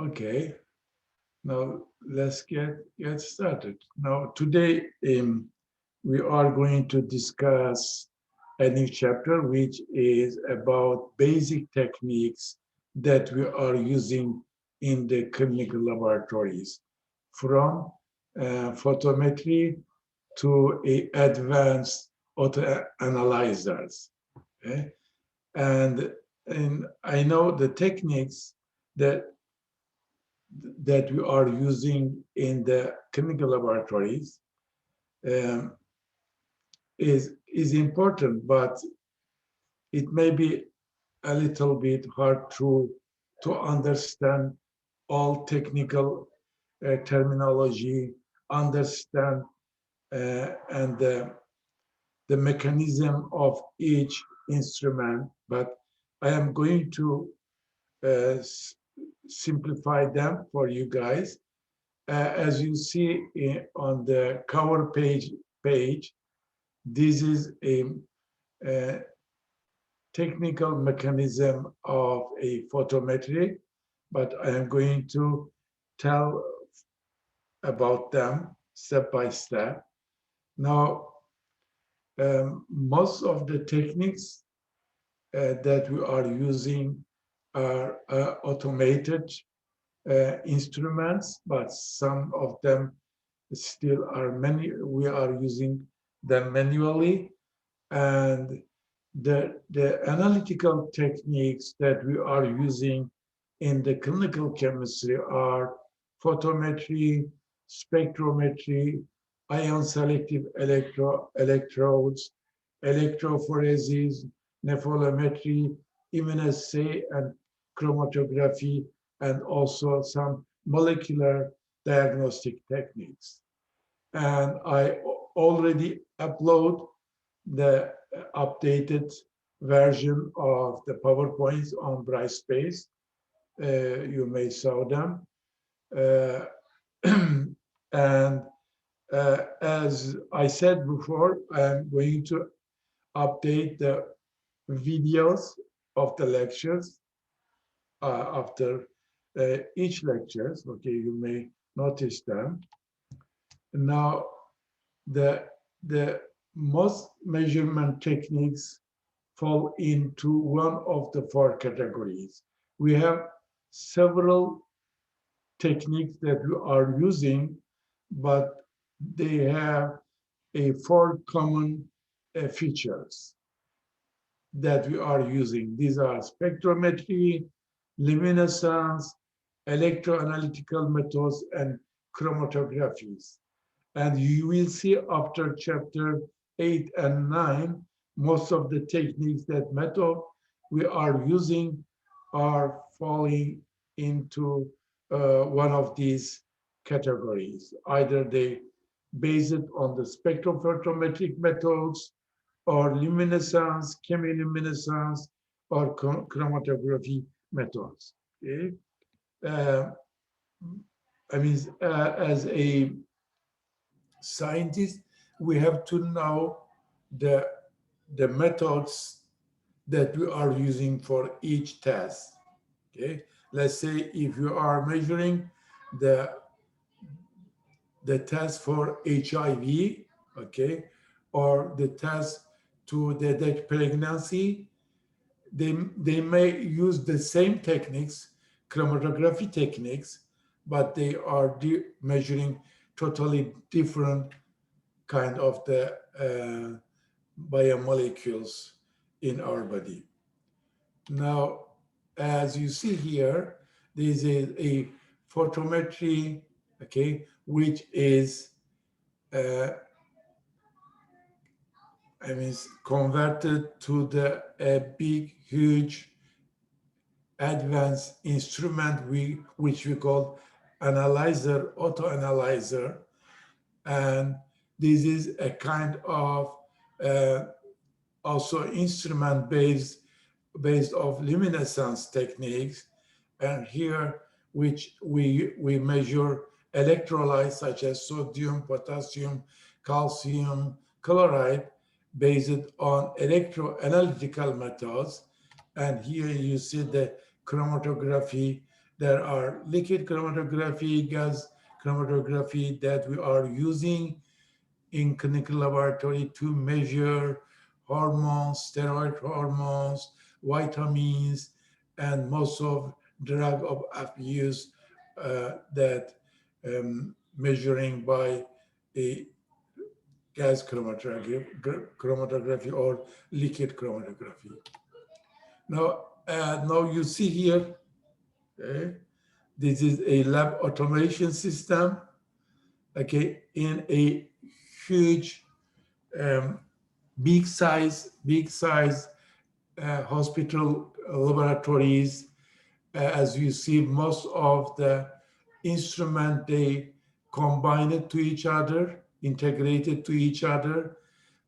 Okay, now let's get started. Now today we are going to discuss a new chapter which is about basic techniques that we are using in the clinical laboratories, from photometry to advanced auto analyzers. Okay? And, and I know the techniques that that we are using in the clinical laboratories um, is important, but it may be a little bit hard to understand all technical terminology, understand and the mechanism of each instrument. But I am going to uh, simplify them for you guys. As you see on the cover page, this is a technical mechanism of a photometry, but I am going to tell about them step by step. Now, most of the techniques that we are using are automated instruments, but some of them still are we are using them manually. And the analytical techniques that we are using in the clinical chemistry are photometry, spectrometry, ion selective electrodes, electrophoresis, nephelometry, immunoassay, and chromatography, and also some molecular diagnostic techniques. And I already upload the updated version of the PowerPoints on Brightspace. You may saw them. Uh, and as I said before, I'm going to update the videos of the lectures after each lectures. Okay, you may notice them. Now, the the most measurement techniques fall into one of the four categories. We have several techniques that we are using, but they have a four common features that we are using. These are spectrometry, luminescence, electroanalytical methods, and chromatographies. And you will see after chapter 8 and 9, most of the techniques that method we are using are falling into one of these categories. Either they base it on the spectrophotometric methods, or luminescence, chemiluminescence, or chromatography methods. Okay? Uh, I mean, as a scientist, we have to know the, the methods that we are using for each test. Okay, let's say if you are measuring the the test for HIV, okay, or the test to detect pregnancy, they may use the same techniques, chromatography techniques, but they are measuring totally different kind of the biomolecules in our body. Now, as you see here, this is a photometry, okay, which is, I mean, converted to the big, huge, advanced instrument which we call analyzer, auto analyzer, and this is a kind of also instrument based of luminescence techniques, and here which we measure electrolytes such as sodium, potassium, calcium, chloride based on electroanalytical methods. And here you see the chromatography there are liquid chromatography, gas chromatography that we are using in clinical laboratory to measure hormones, steroid hormones, vitamins, and most of drug of abuse that measuring by a gas chromatography or liquid chromatography. Now you see here, okay, this is a lab automation system, okay, in a huge, big size hospital laboratories. As you see, most of the instrument, they combine it to each other, integrated to each other,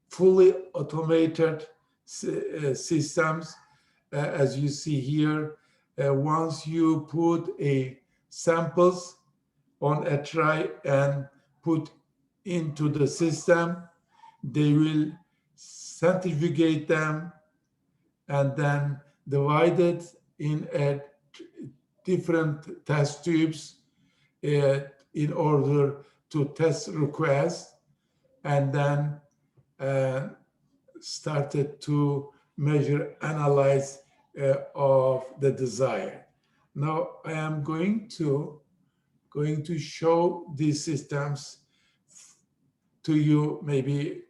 fully automated systems. As you see here, once you put a samples on a tray and put into the system, they will centrifugate them and then divide it in a different test tubes in order to test requests, and then started to measure, analyze of the desire. Now I am going to show these systems to you maybe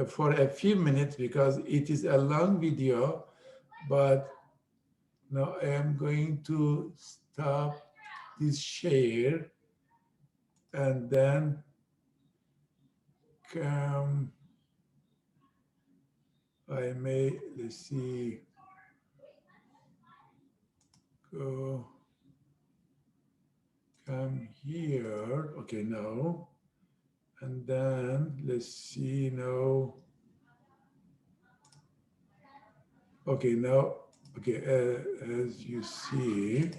for a few minutes because it is a long video, but now I am going to stop this share and then come. I may, let's see, go, come here. Okay, now, and then let's see now. Okay, now, okay, as you see,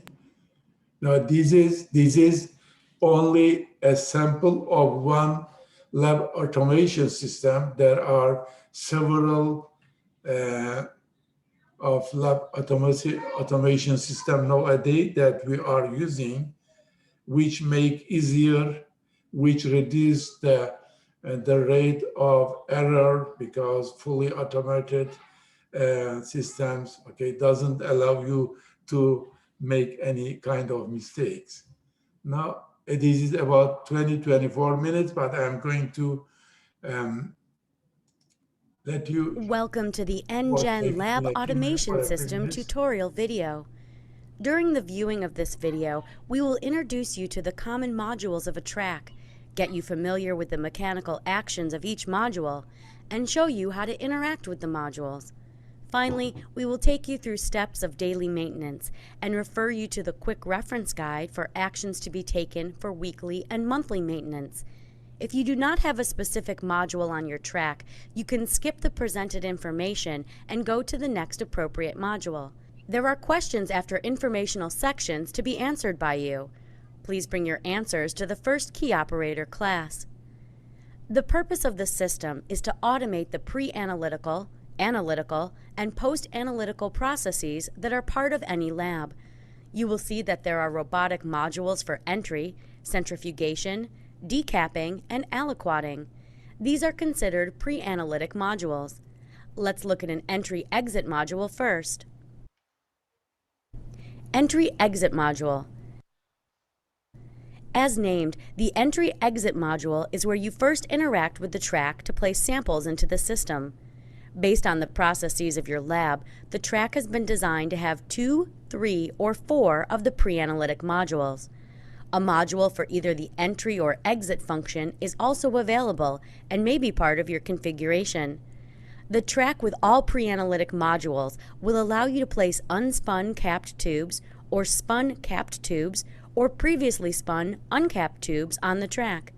now this is only a sample of one lab automation system. There are several of lab automation system nowadays that we are using, which make easier, which reduce the rate of error because fully automated systems, okay, doesn't allow you to make any kind of mistakes. Now, this is about 24 minutes, but I'm going to let you. Welcome to the NGen Lab Automation System tutorial video. During the viewing of this video, we will introduce you to the common modules of a track, get you familiar with the mechanical actions of each module, and show you how to interact with the modules. Finally, we will take you through steps of daily maintenance and refer you to the quick reference guide for actions to be taken for weekly and monthly maintenance. If you do not have a specific module on your track, you can skip the presented information and go to the next appropriate module. There are questions after informational sections to be answered by you. Please bring your answers to the first key operator class. The purpose of the system is to automate the pre-analytical, analytical, and post-analytical processes that are part of any lab. You will see that there are robotic modules for entry, centrifugation, decapping, and aliquoting. These are considered pre-analytic modules. Let's look at an entry-exit module first. Entry-exit module. As named, the entry-exit module is where you first interact with the track to place samples into the system. Based on the processes of your lab, the track has been designed to have 2, 3, or 4 of the pre-analytic modules. A module for either the entry or exit function is also available and may be part of your configuration. The track with all pre-analytic modules will allow you to place unspun capped tubes or spun capped tubes or previously spun uncapped tubes on the track,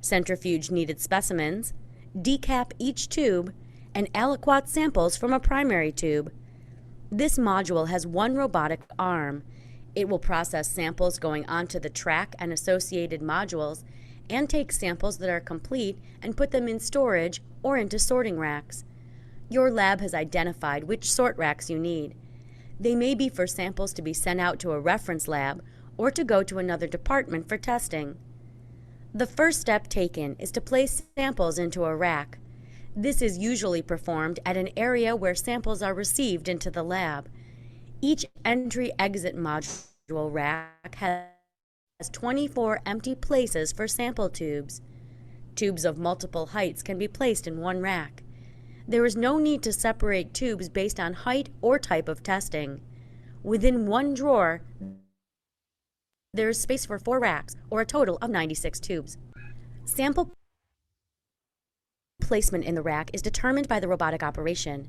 centrifuge needed specimens, decap each tube, and aliquot samples from a primary tube. This module has one robotic arm. It will process samples going onto the track and associated modules and take samples that are complete and put them in storage or into sorting racks. Your lab has identified which sort racks you need. They may be for samples to be sent out to a reference lab or to go to another department for testing. The first step taken is to place samples into a rack. This is usually performed at an area where samples are received into the lab. Each entry-exit module rack has 24 empty places for sample tubes. Tubes of multiple heights can be placed in one rack. There is no need to separate tubes based on height or type of testing. Within one drawer, there is space for 4 racks, or a total of 96 tubes. Sample placement in the rack is determined by the robotic operation.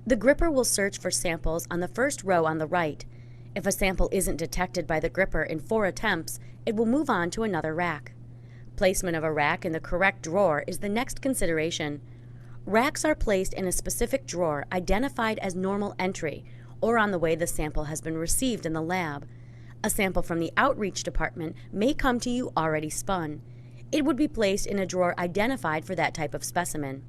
The gripper will search for samples on the first row on the right. If a sample isn't detected by the gripper in 4 attempts, it will move on to another rack. Placement of a rack in the correct drawer is the next consideration. Racks are placed in a specific drawer identified as normal entry, or on the way the sample has been received in the lab. A sample from the outreach department may come to you already spun. It would be placed in a drawer identified for that type of specimen.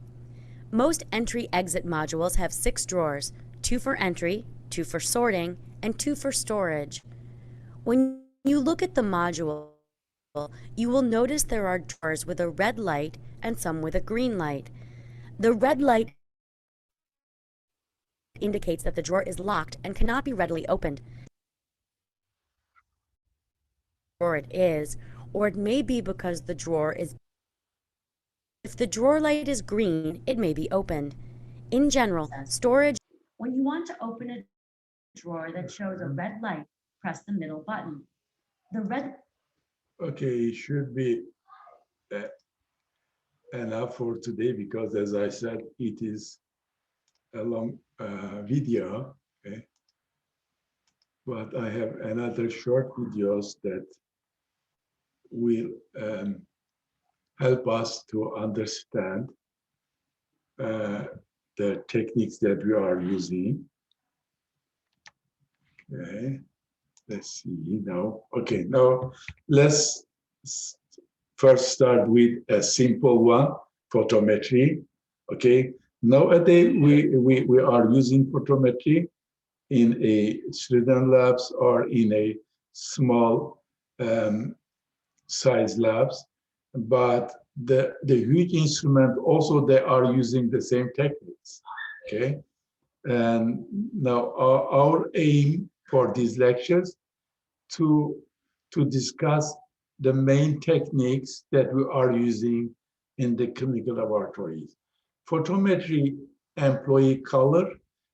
Most entry-exit modules have 6 drawers, 2 for entry, 2 for sorting, and 2 for storage. When you look at the module, you will notice there are drawers with a red light and some with a green light. The red light indicates that the drawer is locked and cannot be readily opened. Or it is, or it may be because the drawer is. If the drawer light is green, it may be opened. In general, storage. When you want to open a drawer that shows a red light, press the middle button. The red. Okay, it should be uh, enough for today because, as I said, it is a long video. Okay, but I have another short videos that will help us to understand the techniques that we are using. Okay, let's see now. Okay, now let's first start with a simple one, photometry. Okay, nowadays we are using photometry in a student labs or in a small size labs, but the huge instrument also they are using the same techniques. Okay, and now our aim for these lectures to discuss the main techniques that we are using in the clinical laboratories. Photometry employ color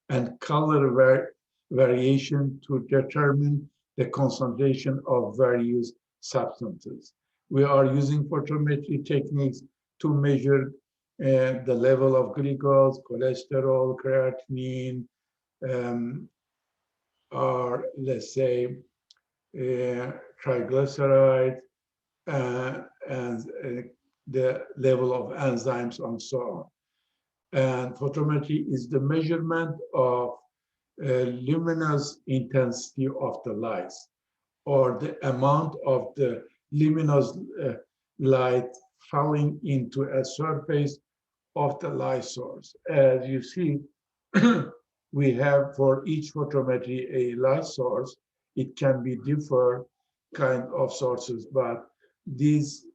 and color variation to determine the concentration of various substances. We are using photometry techniques to measure the level of glucose, cholesterol, creatinine, or let's say triglyceride, and the level of enzymes and so on. And photometry is the measurement of luminous intensity of the lights, or the amount of the luminous light falling into a surface of the light source. As you see, we have for each photometry a light source. It can be different kind of sources, but these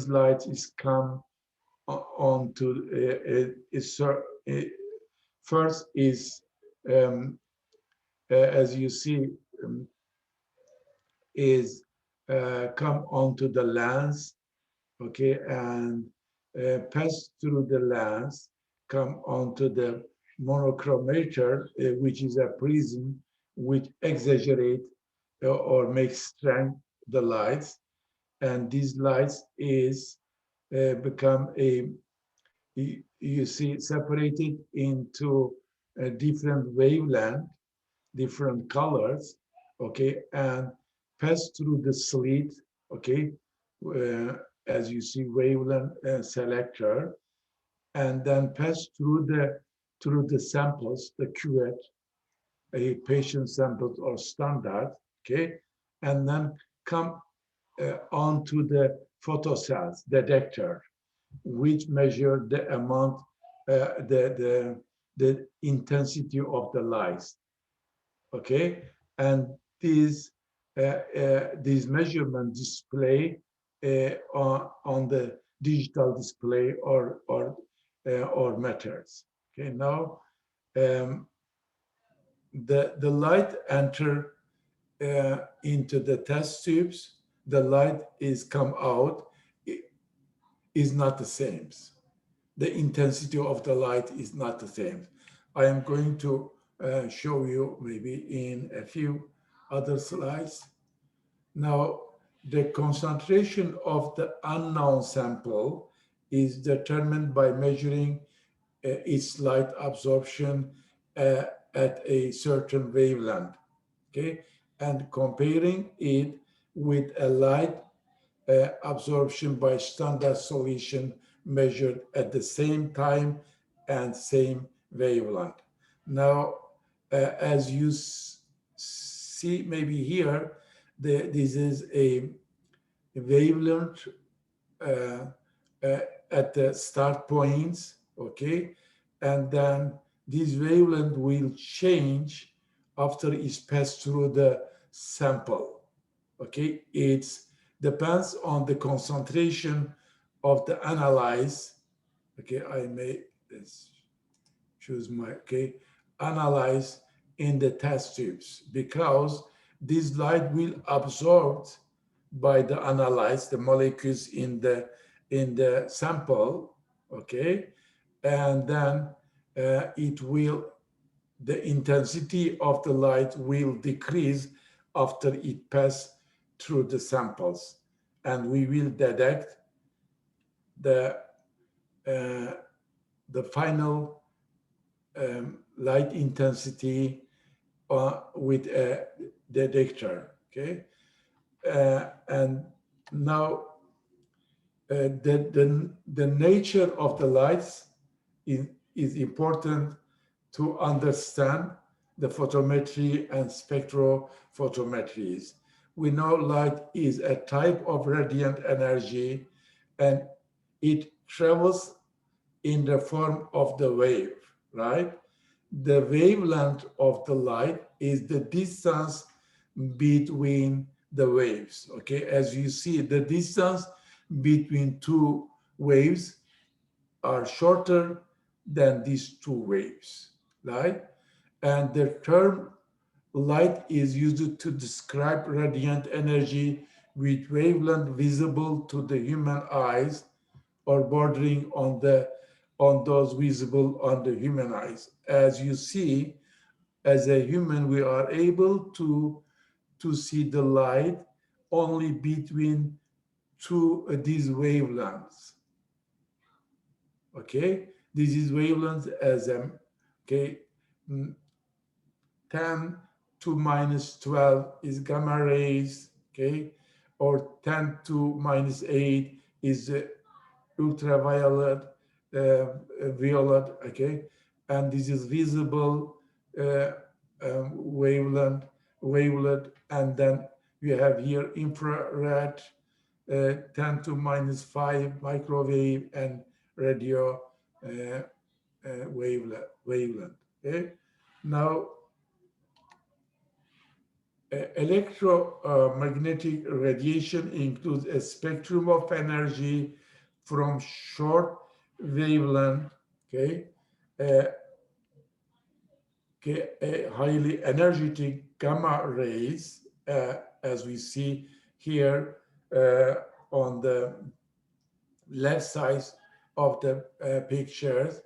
lights is come onto first is as you see is come onto the lens, okay, and pass through the lens, come onto the monochromator, which is a prism which exaggerate or makes strength the lights, and these lights is become a, you see, separated into a different wavelength, different colors, okay, and pass through the slit, okay, uh, as you see, wavelength selector, and then pass through the samples, the cuvette, a patient samples or standard, okay, and then come onto the photocells detector, which measure the amount, the intensity of the lights, okay, and these these measurement display on the digital display or methods. Okay, now um, the light enter into the test tubes. The light is come out is not the same. The intensity of the light is not the same. I am going to show you maybe in a few other slides. Now, the concentration of the unknown sample is determined by measuring its light absorption uh, at a certain wavelength, okay, and comparing it with a light absorption by standard solution measured at the same time and same wavelength. Now, as you see maybe here, this is a wavelength uh, uh, at the start points, okay? And then this wavelength will change after it's passed through the sample, okay? It depends on the concentration of the analyze, okay? I may choose my, okay, analyze in the test tubes because this light will absorb by the analyze the molecules in the sample, okay, and then it will the intensity of the light will decrease after it pass through the samples, and we will detect the uh, the final light intensity with a detector, okay, and now the nature of the lights is important to understand the photometry and spectrophotometries. We know light is a type of radiant energy and it travels in the form of the wave, right? The wavelength of the light is the distance between the waves, okay? As you see, the distance between two waves are shorter than these two waves, right? And the term light is used to describe radiant energy with wavelength visible to the human eyes or bordering on those visible on the human eyes. As you see, as a human, we are able to see the light only between two these wavelengths. Okay, this is wavelength as okay, 10 to minus 12 is gamma rays, okay, or 10 to minus 8 is ultraviolet, violet, okay, and this is visible uh, wavelet, and then we have here infrared, 10 to minus 5 microwave and radio wavelength. Okay, now electromagnetic radiation includes a spectrum of energy from short wavelength, okay, uh, highly energetic gamma rays, as we see here on the left side of the pictures,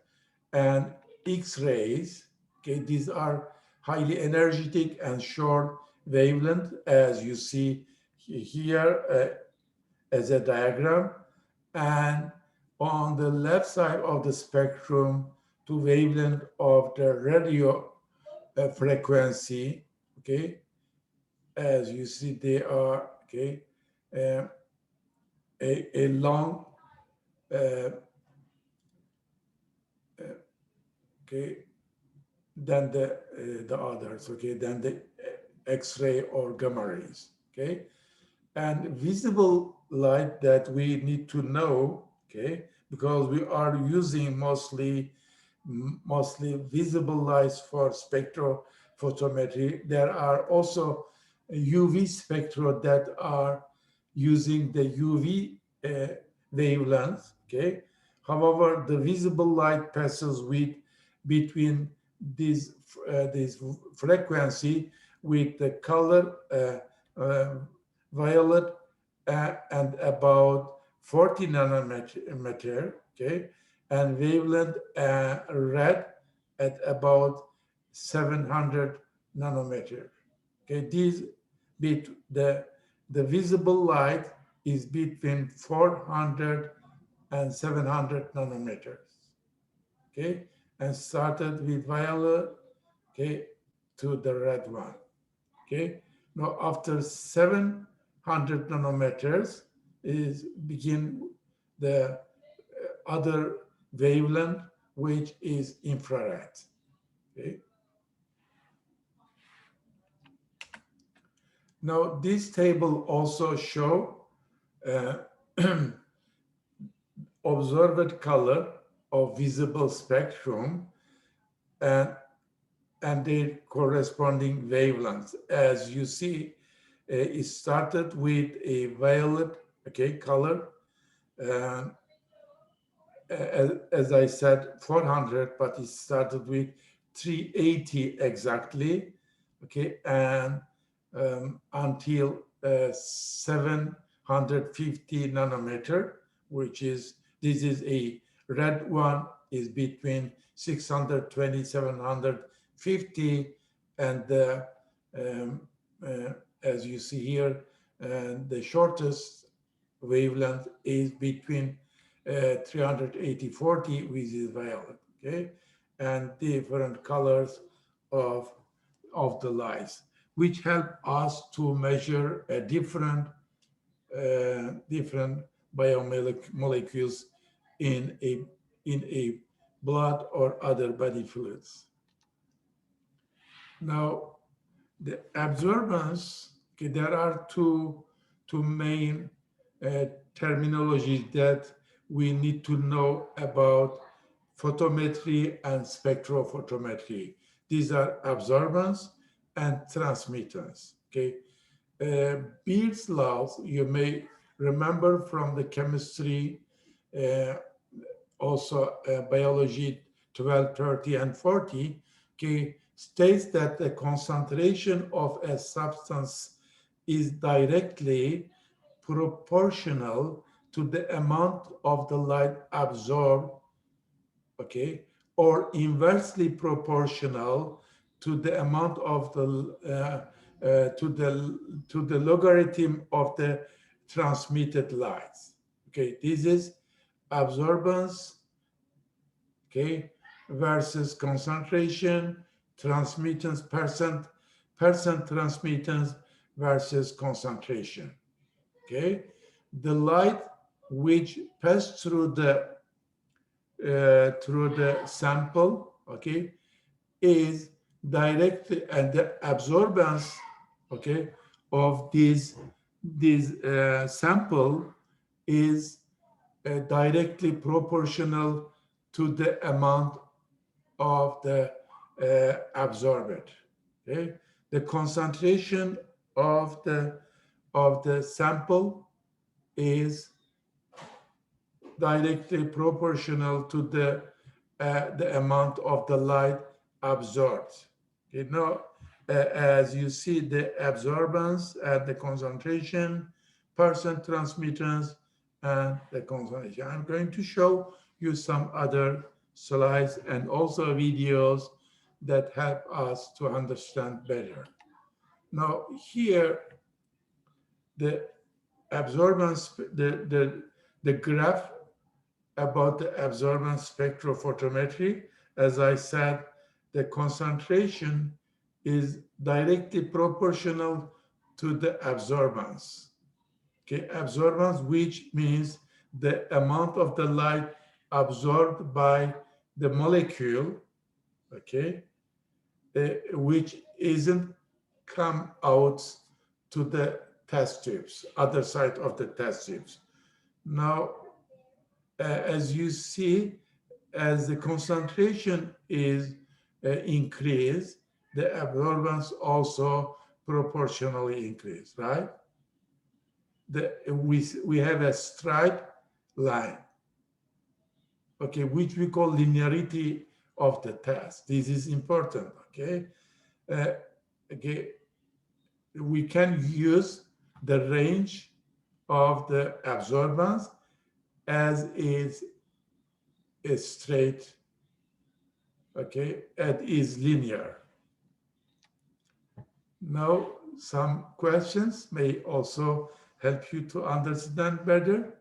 and X-rays. Okay, these are highly energetic and short wavelength, as you see here as a diagram. And on the left side of the spectrum, to wavelength of the radio frequency. Okay, as you see, they are okay. Uh, a long uh, okay, than the others, okay, than the X-ray or gamma rays, okay, and visible light that we need to know, okay, because we are using mostly visible lights for spectrophotometry. There are also UV spectra that are using the UV wavelength, okay? However, the visible light passes with between this frequency with the color violet and about 40 nanometer, okay, and wavelength red at about 700 nanometer. Okay, the visible light is between 400 and 700 nanometers. Okay, and started with violet, okay, to the red one. Okay, now after 700 nanometers is begin the other wavelength, which is infrared. Okay. Now this table also show uh, observed color of visible spectrum and their corresponding wavelengths. As you see, it started with a violet, okay, color. Uh, as I said, 400, but it started with 380 exactly, okay, and until 750 nanometer, which is, this is a red one, is between 620, 750, and um, as you see here, the shortest wavelength is between 380, 40, which is violet, okay, and different colors of the lights, which help us to measure a different biomolecules in a blood or other body fluids. Now, the absorbance, okay, there are two main terminologies that we need to know about photometry and spectrophotometry. These are absorbance and transmittance. Okay, Beard's laws, you may remember from the chemistry, uh, also biology 12, 30, and 40, okay, states that the concentration of a substance is directly proportional to the amount of the light absorbed, okay, or inversely proportional to the amount of to the logarithm of the transmitted lights. Okay, this is absorbance, okay, versus concentration, transmittance percent transmittance versus concentration. Okay, the light which passed through the sample, okay, is directly, and the absorbance, okay, of this sample is directly proportional to the amount of the absorbed. Okay, the concentration of the sample is directly proportional to the amount of the light absorbed. You know, as you see, the absorbance at the concentration, percent transmittance, and the concentration. I'm going to show you some other slides and also videos that help us to understand better. Now here, the absorbance, the graph about the absorbance spectrophotometry. As I said, the concentration is directly proportional to the absorbance. Okay, absorbance, which means the amount of the light absorbed by the molecule, okay, which isn't come out to the test tubes, other side of the test tubes. Now, as you see, as the concentration is increased, the absorbance also proportionally increase, right? We have a straight line, okay, which we call linearity of the test. This is important, okay? Okay, we can use the range of the absorbance as is a straight, okay, and is linear. Now, some questions may also help you to understand better.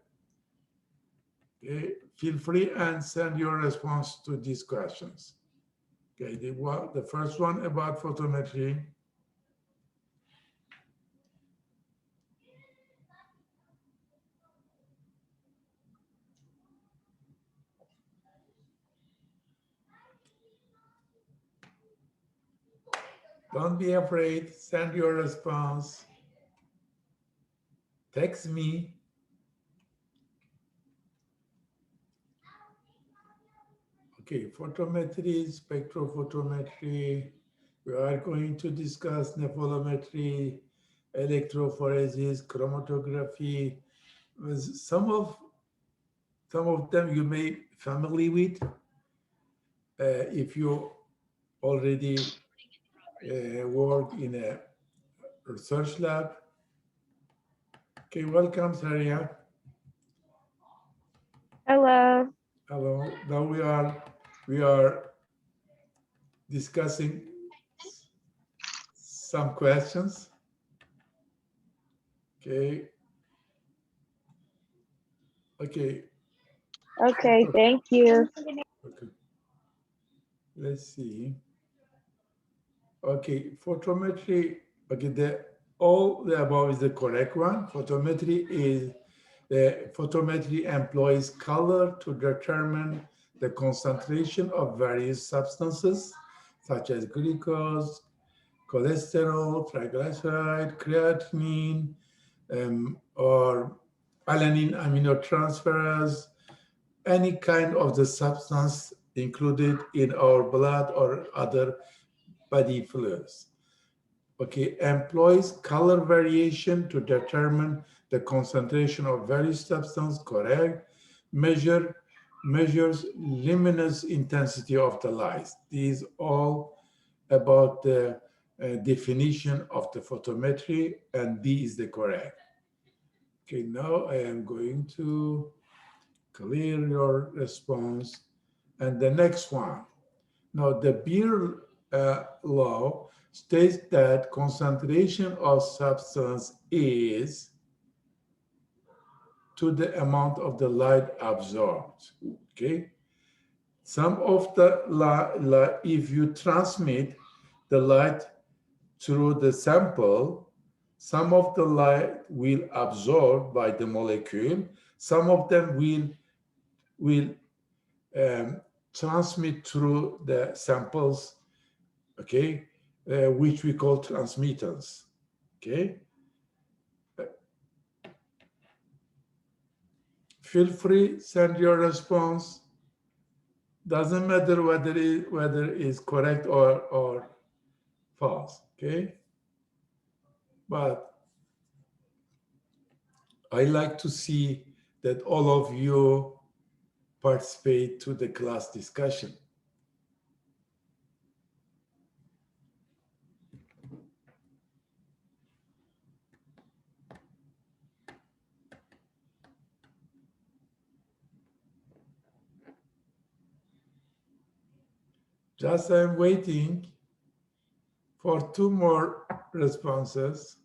Okay, feel free and send your response to these questions. Okay, the first one about photometry. Don't be afraid, send your response. Text me. Okay, photometry, spectrophotometry. We are going to discuss nephelometry, electrophoresis, chromatography. Some of them you may be familiar with if you already work in a research lab. Okay, welcome, Saria. Hello. Hello. Now we are discussing some questions. Okay. Okay. Okay, thank you. Okay. Let's see. Okay, photometry. Okay, all the above is the correct one. Photometry employs color to determine the concentration of various substances such as glucose, cholesterol, triglyceride, creatinine, or alanine aminotransferase, any kind of the substance included in our blood or other body fluids. Okay, employs color variation to determine the concentration of various substances, correct. Measures luminous intensity of the light. These all about the definition of the photometry, and D is the correct. Okay, now I am going to clear your response. And the next one. Now, the Beer law states that concentration of substance is to the amount of the light absorbed, okay? Some of the light, if you transmit the light through the sample, some of the light will absorb by the molecule, some of them will transmit through the samples, okay, which we call transmittance, okay? Feel free, send your response. Doesn't matter whether it is correct or false, okay? But I like to see that all of you participate to the class discussion. Just I'm waiting for 2 more responses.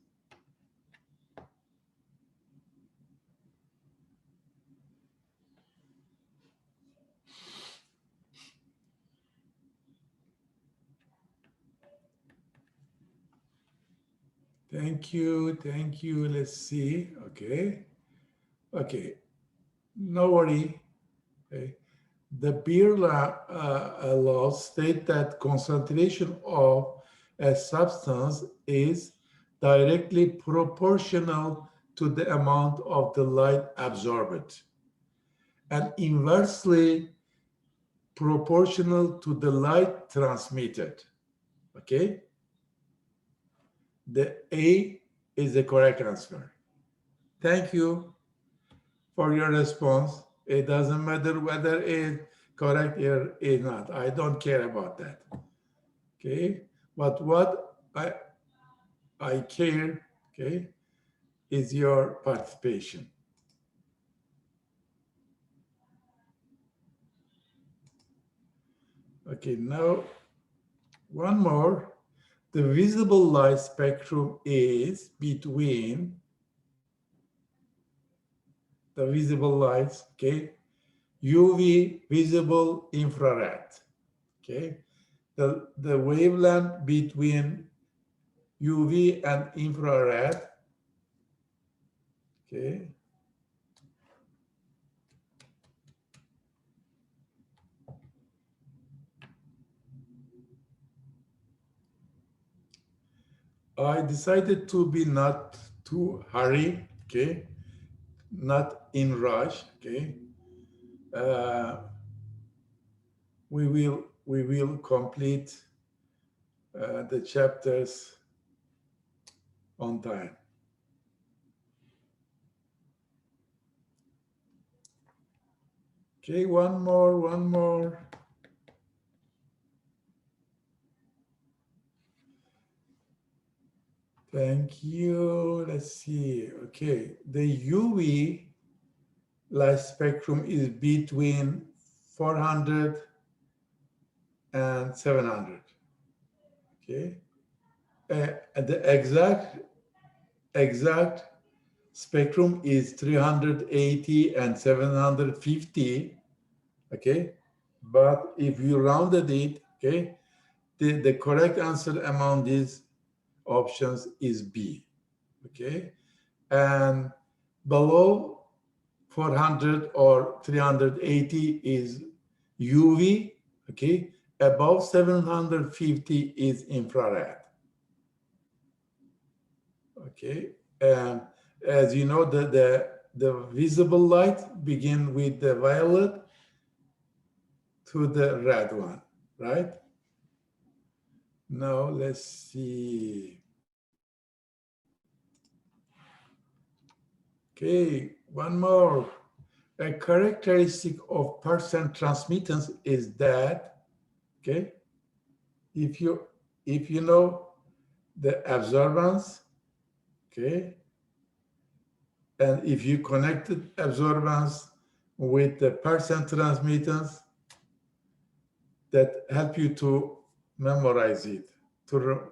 Thank you, thank you. Let's see, okay. Okay, no worry. Okay. The Beer law state that concentration of a substance is directly proportional to the amount of the light absorbed and inversely proportional to the light transmitted, okay? The A is the correct answer. Thank you for your response. It doesn't matter whether it's correct or not. I don't care about that. Okay, but what I care, okay, is your participation. Okay, now one more. The visible light spectrum is between the visible lights, okay, UV, visible, infrared, okay. The wavelength between UV and infrared, okay, I decided to be not too hurry, okay, not in rush, okay. We will complete the chapters on time. Okay, one more. Thank you. Let's see. Okay, the UV light spectrum is between 400 and 700. Okay, and the exact spectrum is 380 and 750. Okay, but if you rounded it, okay, the correct answer among these options is B. Okay, and below 400 or 380 is UV, okay? Above 750 is infrared, okay? And as you know, the visible light begin with the violet to the red one, right? Now let's see. Okay, one more. A characteristic of percent transmittance is that, okay, if you know the absorbance, okay, and if you connected absorbance with the percent transmittance, that help you to memorize it, to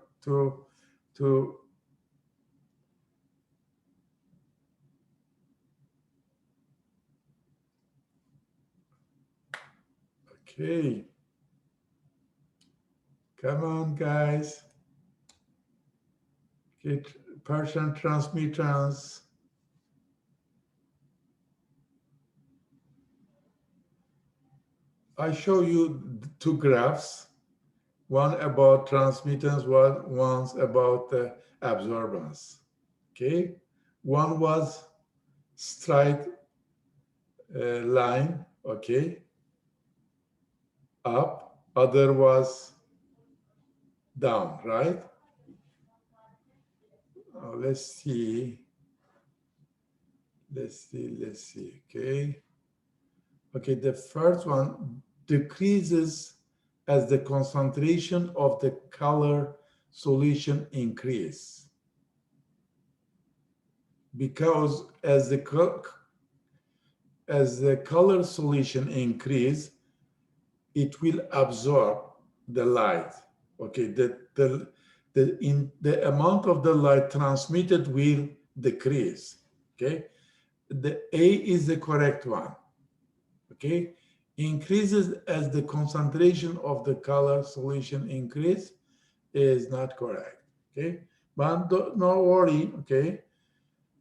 okay, come on guys, get percent transmittance. I show you two graphs, one about transmittance, one's about the absorbance. Okay, one was straight line, okay, up, other was down, right? Let's see, okay. Okay, the first one decreases as the concentration of the color solution increase. Because as the color solution increase, it will absorb the light. Okay, the amount of the light transmitted will decrease. Okay, the A is the correct one. Okay, increases as the concentration of the color solution increase is not correct. Okay, but no worry. Okay,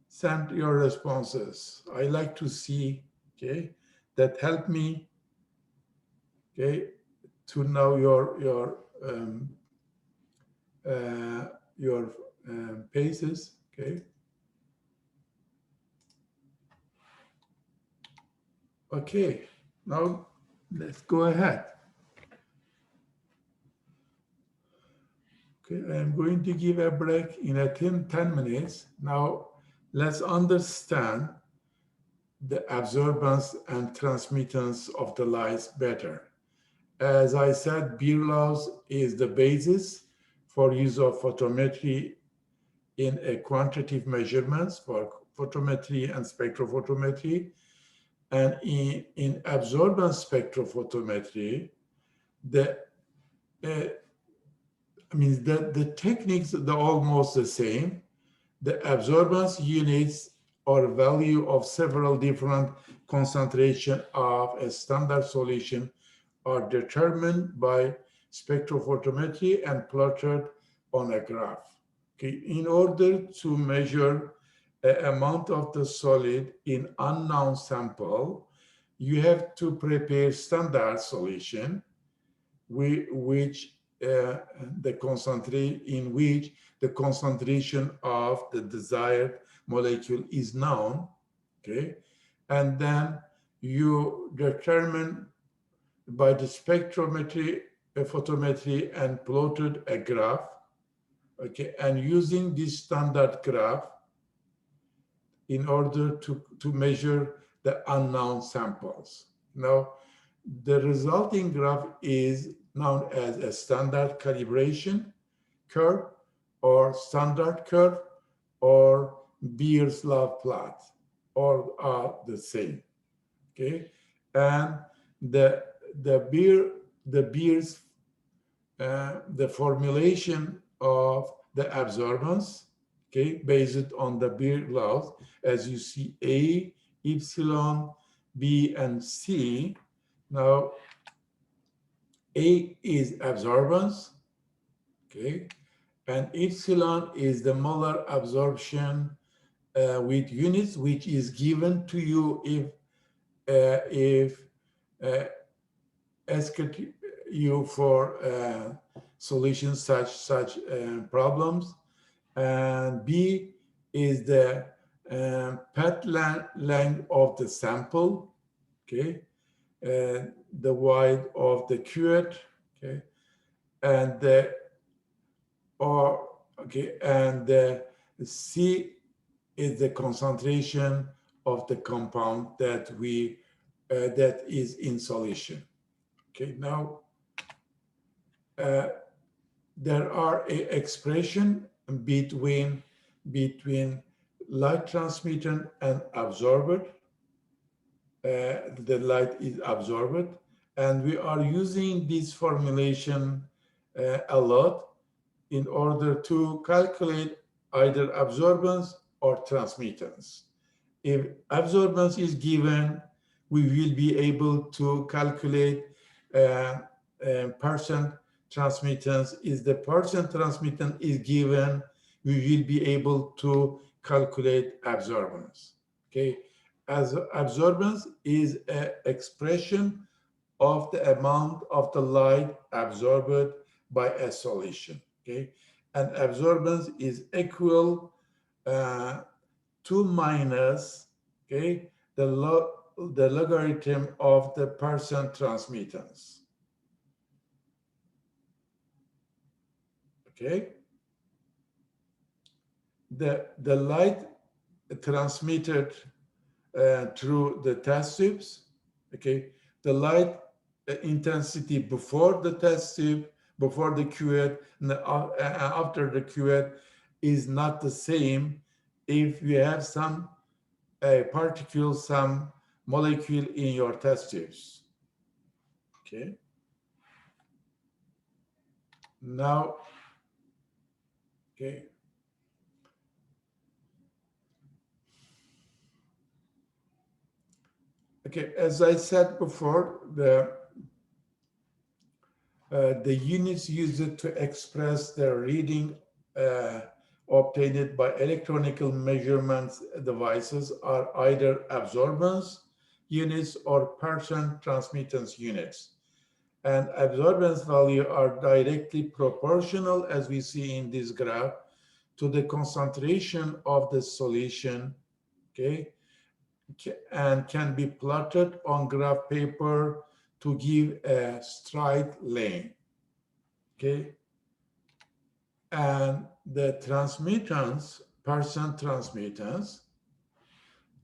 send your responses. I like to see. Okay, that help me. Okay, to know your paces. Okay. Okay, now let's go ahead. Okay, I'm going to give a break in a 10 minutes. Now, let's understand the absorbance and transmittance of the lights better. As I said, Beer laws is the basis for use of photometry in a quantitative measurements for photometry and spectrophotometry. And in absorbance spectrophotometry, the the techniques are almost the same. The absorbance units or value of several different concentration of a standard solution are determined by spectrophotometry and plotted on a graph. Okay. In order to measure an amount of the solid in unknown sample, you have to prepare standard solution which the concentrate in which the concentration of the desired molecule is known, okay, and then you determine by the spectrometry, photometry, and plotted a graph, okay, and using this standard graph in order to measure the unknown samples. Now, the resulting graph is known as a standard calibration curve or standard curve or Beer's law plot, all are the same. Okay, and the Beer's the formulation of the absorbance, okay, based on the Beer laws, as you see A, epsilon, B, and C. Now, A is absorbance, okay, and epsilon is the molar absorption with units, which is given to you if asked you for solutions such problems. And B is the path length of the sample, okay, the wide of the cuvette, okay, and the C is the concentration of the compound that that is in solution. Okay, now there are a expression between light transmitter and absorber. The light is absorbed, and we are using this formulation a lot in order to calculate either absorbance or transmittance. If absorbance is given, we will be able to calculate percent transmittance. If the percent transmittance is given, we will be able to calculate absorbance. Okay, as absorbance is an expression of the amount of the light absorbed by a solution. Okay, and absorbance is equal to minus, okay, the logarithm of the percent transmittance. Okay, the light transmitted through the test tubes, okay, the light intensity before the test tube, before the cuvette, and after the cuvette is not the same if you have some particle, some molecule in your test tubes. Okay. Now, okay. Okay, as I said before, the units used to express the reading obtained by electronical measurements devices are either absorbance units or percent transmittance units. And absorbance value are directly proportional, as we see in this graph, to the concentration of the solution, okay, and can be plotted on graph paper to give a straight line, okay? And the transmittance, percent transmittance,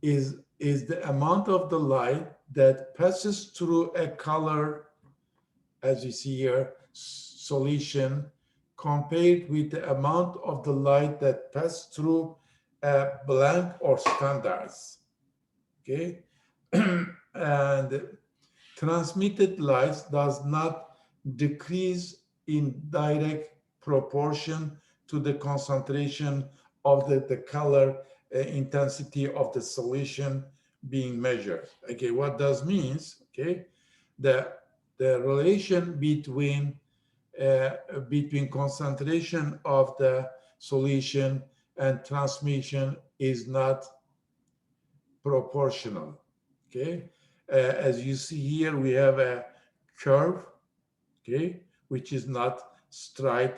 is the amount of the light that passes through a color, as you see here, solution, compared with the amount of the light that passes through a blank or standards. Okay, and transmitted light does not decrease in direct proportion to the concentration of the color intensity of the solution being measured. Okay, what does means, okay, the, the relation uh, between concentration of the solution and transmission is not proportional. Okay, as you see here, we have a curve, okay, which is not straight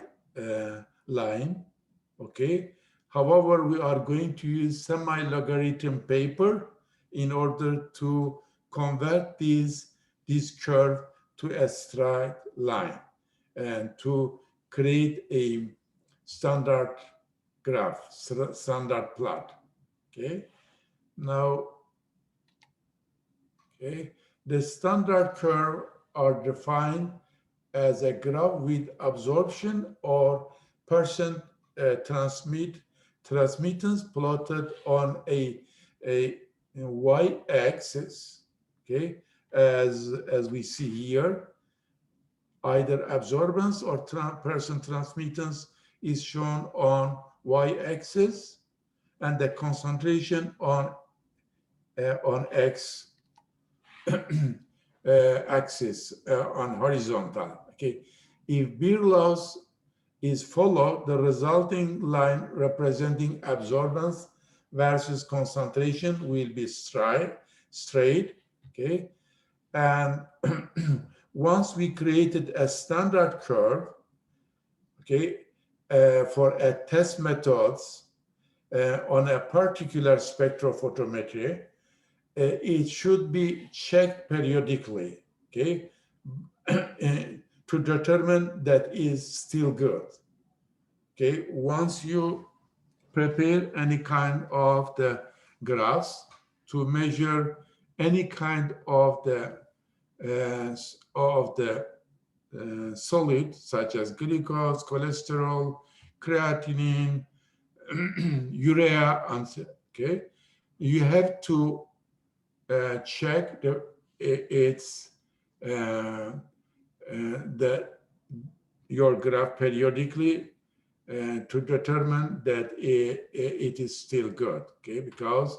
line. Okay, however, we are going to use semi-logarithm paper in order to convert this curve to a straight line and to create a standard graph, standard plot. Okay, now, okay, the standard curve are defined as a graph with absorption or percent transmittance plotted on a y-axis, okay, as we see here. Either absorbance or percent transmittance is shown on y-axis, and the concentration on x axis on horizontal. Okay, if beer loss is followed, the resulting line representing absorbance versus concentration will be straight. Okay, and once we created a standard curve, okay, for a test methods on a particular spectrophotometry, it should be checked periodically, okay, to determine that is still good. Okay, once you prepare any kind of the graphs to measure any kind of the solid, such as glucose, cholesterol, creatinine, urea, and okay, you have to check its the your graph periodically to determine that it is still good. Okay, because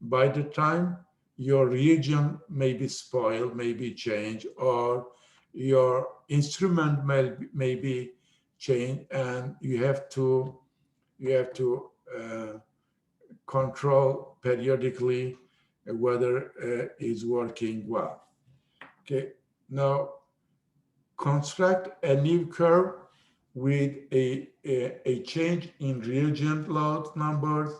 by the time your reagent may be spoiled, may be changed, or your instrument may be changed, and you have to control periodically whether it's working well. Okay, now construct a new curve with a change in reagent load numbers,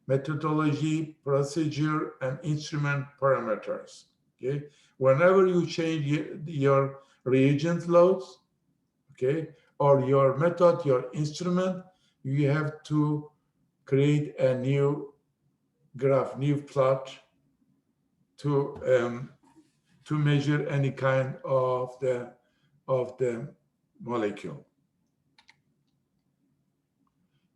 methodology, procedure, and instrument parameters. Okay, whenever you change your reagent loads, okay, or your method, your instrument, you have to create a new graph, new plot to measure any kind of the molecule.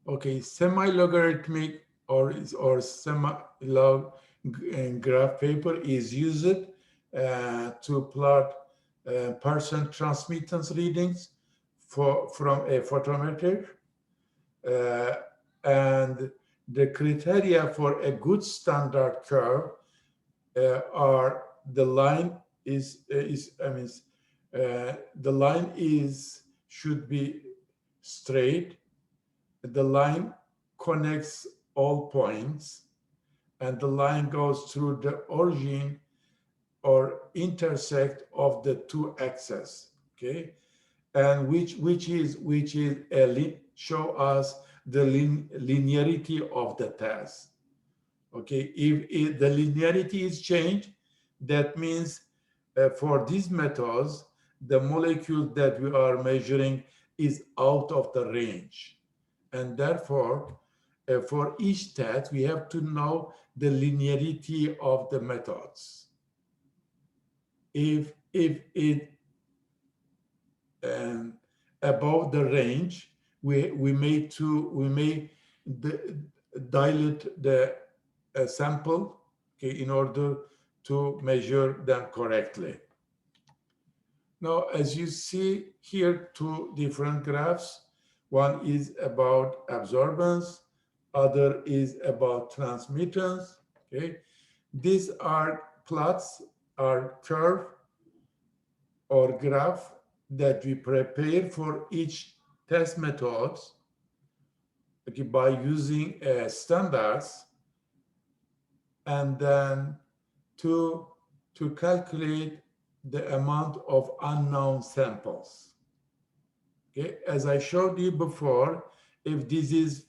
Okay, semi-logarithmic or semi-log graph paper is used to plot percent transmittance readings from a photometer, and the criteria for a good standard curve are the line the line should be straight, the line connects all points, and the line goes through the origin or intersect of the two axes. Okay, and which is show us the linearity of the test. Okay, if the linearity is changed, that means for these methods, the molecule that we are measuring is out of the range. And therefore, for each test, we have to know the linearity of the methods. If it above the range, we may dilute the sample, okay, in order to measure them correctly. Now, as you see here, two different graphs. One is about absorbance, other is about transmittance. Okay, these are plots, are curve or graph that we prepare for each test methods, okay, by using standards, and then to calculate the amount of unknown samples. Okay, as I showed you before, if this is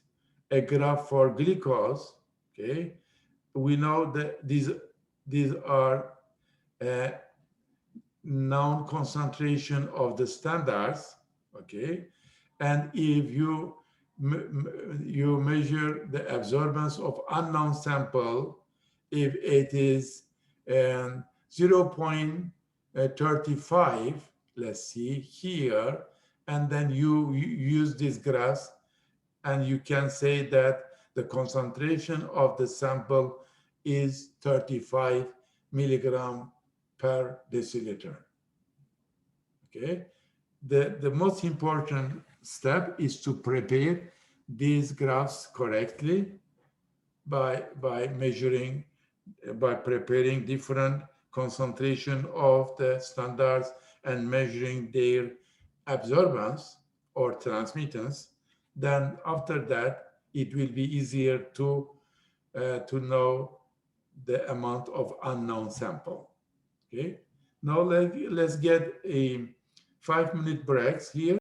a graph for glucose, okay, we know that these are known concentration of the standards, okay, and if you measure the absorbance of unknown sample, if it is 0.35, let's see here, and then you use these graphs, and you can say that the concentration of the sample is 35 milligram per deciliter. Okay, the most important step is to prepare these graphs correctly by measuring, by preparing different concentration of the standards and measuring their absorbance or transmittance. Then after that, it will be easier to know the amount of unknown sample. Okay. Now let's get a 5-minute breaks here.